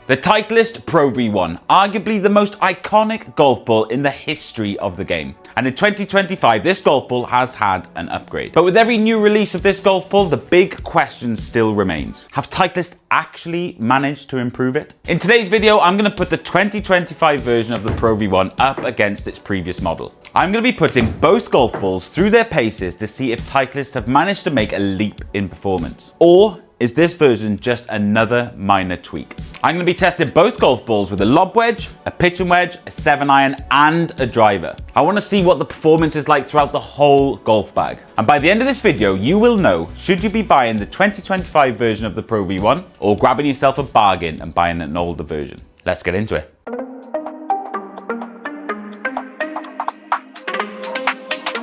The Titleist Pro V1, arguably the most iconic golf ball in the history of the game. And in 2025, this golf ball has had an upgrade. But with every new release of this golf ball, the big question still remains. Have Titleist actually managed to improve it? In today's video, I'm going to put the 2025 version of the Pro V1 up against its previous model. I'm going to be putting both golf balls through their paces to see if Titleist have managed to make a leap in performance. Or is this version just another minor tweak? I'm going to be testing both golf balls with a lob wedge, a pitching wedge, a 7-iron, and a driver. I want to see what the performance is like throughout the whole golf bag. And by the end of this video, you will know should you be buying the 2025 version of the Pro V1 or grabbing yourself a bargain and buying an older version. Let's get into it.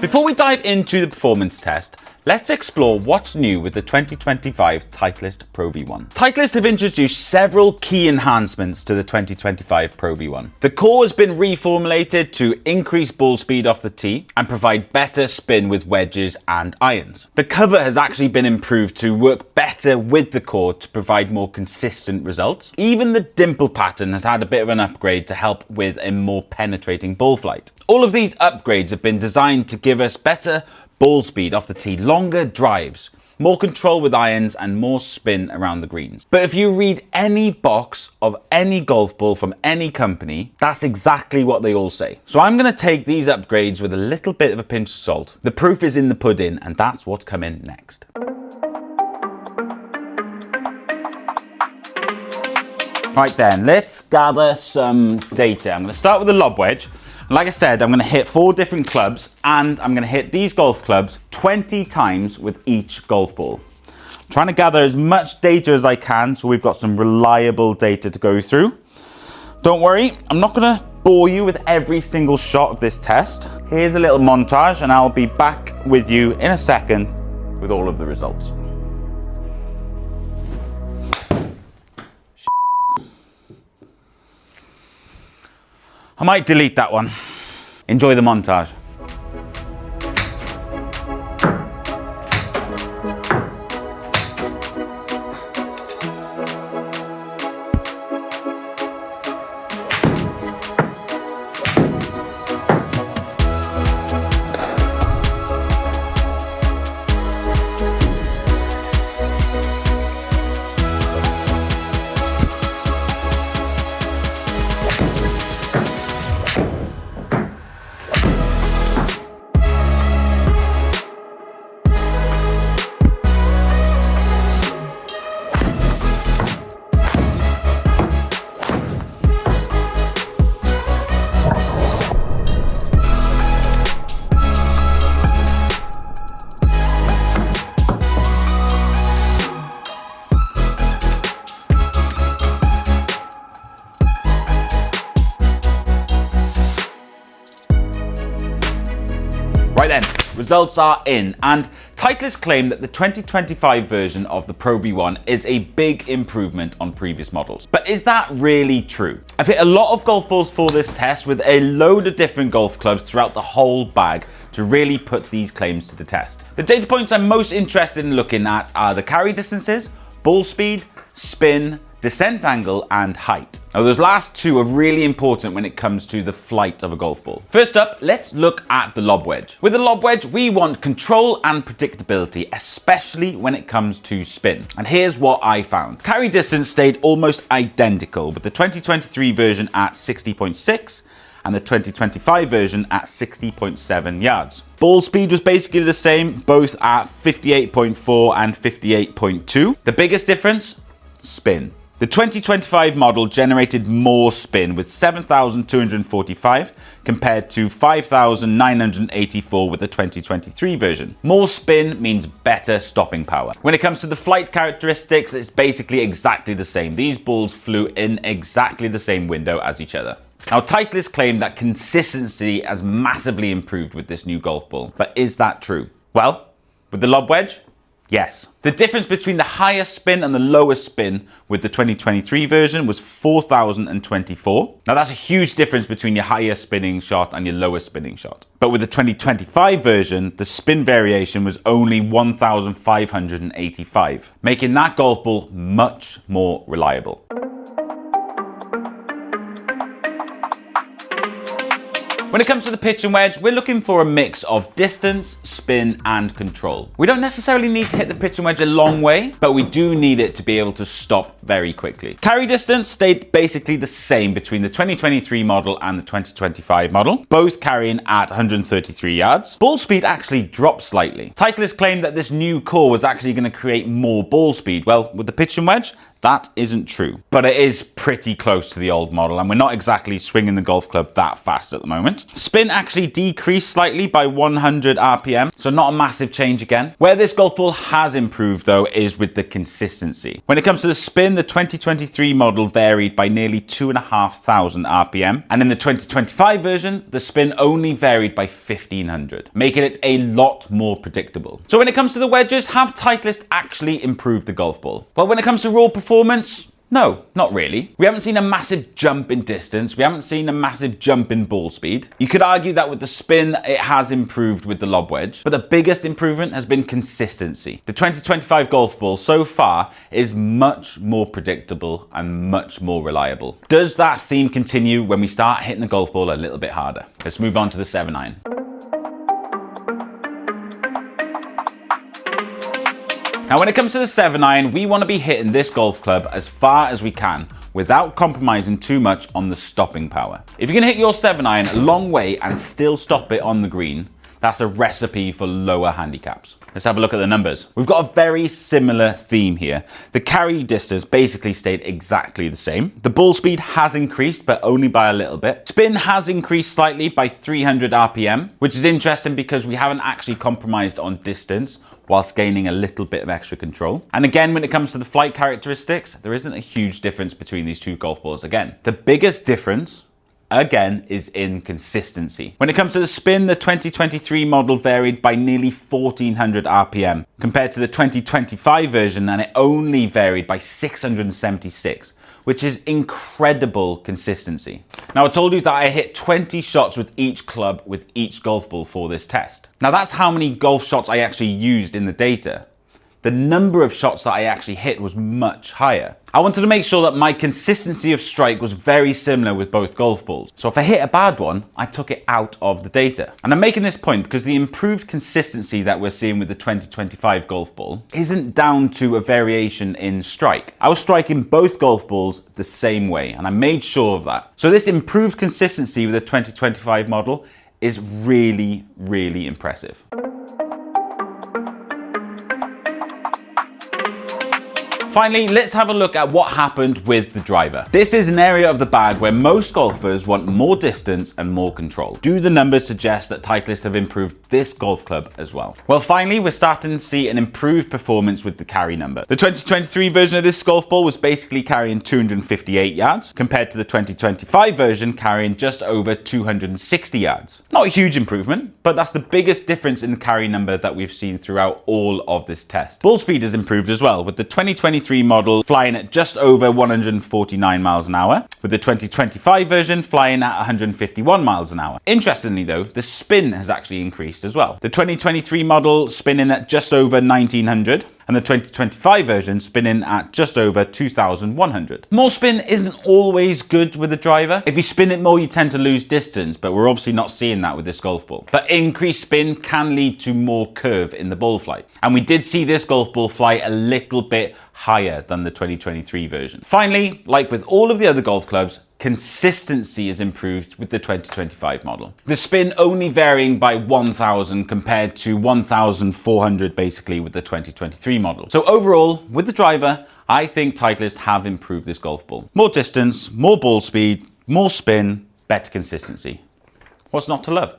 Before we dive into the performance test, let's explore what's new with the 2025 Titleist Pro V1. Titleist have introduced several key enhancements to the 2025 Pro V1. The core has been reformulated to increase ball speed off the tee and provide better spin with wedges and irons. The cover has actually been improved to work better with the core to provide more consistent results. Even the dimple pattern has had a bit of an upgrade to help with a more penetrating ball flight. All of these upgrades have been designed to give us better ball speed off the tee, longer drives, more control with irons, and more spin around the greens. But if you read any box of any golf ball from any company, that's exactly what they all say. So I'm going to take these upgrades with a little bit of a pinch of salt. The proof is in the pudding, and that's what's coming next. Right then, let's gather some data. I'm going to start with the lob wedge. Like I said, I'm going to hit 4 different clubs, and I'm going to hit these golf clubs 20 times with each golf ball. I'm trying to gather as much data as I can so we've got some reliable data to go through. Don't worry, I'm not going to bore you with every single shot of this test. Here's a little montage, and I'll be back with you in a second with all of the results. I might delete that one. Enjoy the montage. Right then, results are in, and Titleist claim that the 2025 version of the Pro V1 is a big improvement on previous models. But is that really true? I've hit a lot of golf balls for this test with a load of different golf clubs throughout the whole bag to really put these claims to the test. The data points I'm most interested in looking at are the carry distances, ball speed, spin, descent angle, and height. Now those last two are really important when it comes to the flight of a golf ball. First up, let's look at the lob wedge. With the lob wedge, we want control and predictability, especially when it comes to spin. And here's what I found. Carry distance stayed almost identical with the 2023 version at 60.6 and the 2025 version at 60.7 yards. Ball speed was basically the same, both at 58.4 and 58.2. The biggest difference? Spin. The 2025 model generated more spin with 7,245 compared to 5,984 with the 2023 version. More spin means better stopping power. When it comes to the flight characteristics, it's basically exactly the same. These balls flew in exactly the same window as each other. Now, Titleist claimed that consistency has massively improved with this new golf ball, but is that true? Well, with the lob wedge, yes. The difference between the highest spin and the lowest spin with the 2023 version was 4,024. Now that's a huge difference between your highest spinning shot and your lowest spinning shot. But with the 2025 version, the spin variation was only 1,585, making that golf ball much more reliable. When it comes to the pitch and wedge, we're looking for a mix of distance, spin, and control. We don't necessarily need to hit the pitch and wedge a long way, but we do need it to be able to stop very quickly. Carry distance stayed basically the same between the 2023 model and the 2025 model, both carrying at 133 yards. Ball speed actually dropped slightly. Titleist claimed that this new core was actually going to create more ball speed. Well, with the pitch and wedge, that isn't true, but it is pretty close to the old model, and we're not exactly swinging the golf club that fast at the moment. Spin actually decreased slightly by 100 RPM, so not a massive change again. Where this golf ball has improved though is with the consistency. When it comes to the spin, the 2023 model varied by nearly 2,500 RPM, and in the 2025 version, the spin only varied by 1,500, making it a lot more predictable. So when it comes to the wedges, have Titleist actually improved the golf ball? Well, when it comes to raw performance, no, not really. We haven't seen a massive jump in distance. We haven't seen a massive jump in ball speed. You could argue that with the spin, it has improved with the lob wedge, but the biggest improvement has been consistency. The 2025 golf ball so far is much more predictable and much more reliable. Does that theme continue when we start hitting the golf ball a little bit harder? Let's move on to the 7-iron. Now, when it comes to the 7-iron, we want to be hitting this golf club as far as we can without compromising too much on the stopping power. If you can hit your 7-iron a long way and still stop it on the green, that's a recipe for lower handicaps. Let's have a look at the numbers. We've got a very similar theme here. The carry distance basically stayed exactly the same. The ball speed has increased, but only by a little bit. Spin has increased slightly by 300 RPM, which is interesting because we haven't actually compromised on distance whilst gaining a little bit of extra control. And again, when it comes to the flight characteristics, there isn't a huge difference between these two golf balls again. The biggest difference, again, is in consistency. When it comes to the spin, the 2023 model varied by nearly 1,400 RPM compared to the 2025 version, and it only varied by 676, which is incredible consistency. Now, I told you that I hit 20 shots with each club with each golf ball for this test. Now, that's how many golf shots I actually used in the data. The number of shots that I actually hit was much higher. I wanted to make sure that my consistency of strike was very similar with both golf balls. So if I hit a bad one, I took it out of the data. And I'm making this point because the improved consistency that we're seeing with the 2025 golf ball isn't down to a variation in strike. I was striking both golf balls the same way, and I made sure of that. So this improved consistency with the 2025 model is really, really impressive. Finally, let's have a look at what happened with the driver. This is an area of the bag where most golfers want more distance and more control. Do the numbers suggest that Titleist have improved this golf club as well? Well, finally, we're starting to see an improved performance with the carry number. The 2023 version of this golf ball was basically carrying 258 yards, compared to the 2025 version carrying just over 260 yards. Not a huge improvement, but that's the biggest difference in the carry number that we've seen throughout all of this test. Ball speed has improved as well, with the 2023 model flying at just over 149 miles an hour, with the 2025 version flying at 151 miles an hour. Interestingly though, the spin has actually increased as well. The 2023 model spinning at just over 1900, and the 2025 version spinning at just over 2,100. More spin isn't always good with the driver. If you spin it more, you tend to lose distance, but we're obviously not seeing that with this golf ball. But increased spin can lead to more curve in the ball flight. And we did see this golf ball fly a little bit higher than the 2023 version. Finally, like with all of the other golf clubs, consistency is improved with the 2025 model. The spin only varying by 1,000 compared to 1,400 basically with the 2023 model. So overall, with the driver, I think Titleist have improved this golf ball. More distance, more ball speed, more spin, better consistency. What's not to love?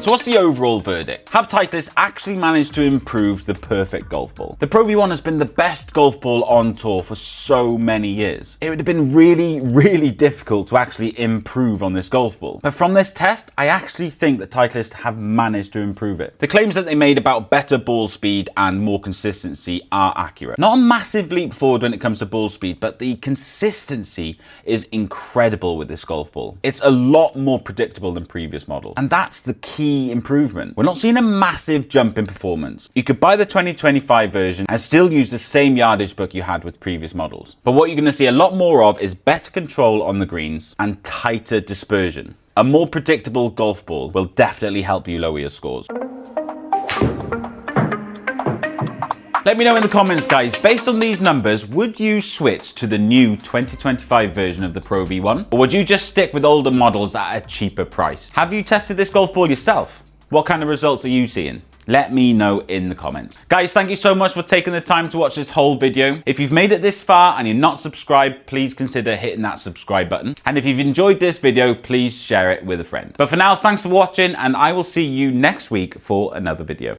So what's the overall verdict? Have Titleist actually managed to improve the perfect golf ball? The Pro V1 has been the best golf ball on tour for so many years. It would have been really, really difficult to actually improve on this golf ball. But from this test, I actually think that Titleist have managed to improve it. The claims that they made about better ball speed and more consistency are accurate. Not a massive leap forward when it comes to ball speed, but the consistency is incredible with this golf ball. It's a lot more predictable than previous models. And that's the key key improvement. We're not seeing a massive jump in performance. You could buy the 2025 version and still use the same yardage book you had with previous models. But what you're going to see a lot more of is better control on the greens and tighter dispersion. A more predictable golf ball will definitely help you lower your scores. Let me know in the comments, guys, based on these numbers, would you switch to the new 2025 version of the Pro V1? Or would you just stick with older models at a cheaper price? Have you tested this golf ball yourself? What kind of results are you seeing? Let me know in the comments. Guys, thank you so much for taking the time to watch this whole video. If you've made it this far and you're not subscribed, please consider hitting that subscribe button. And if you've enjoyed this video, please share it with a friend. But for now, thanks for watching, and I will see you next week for another video.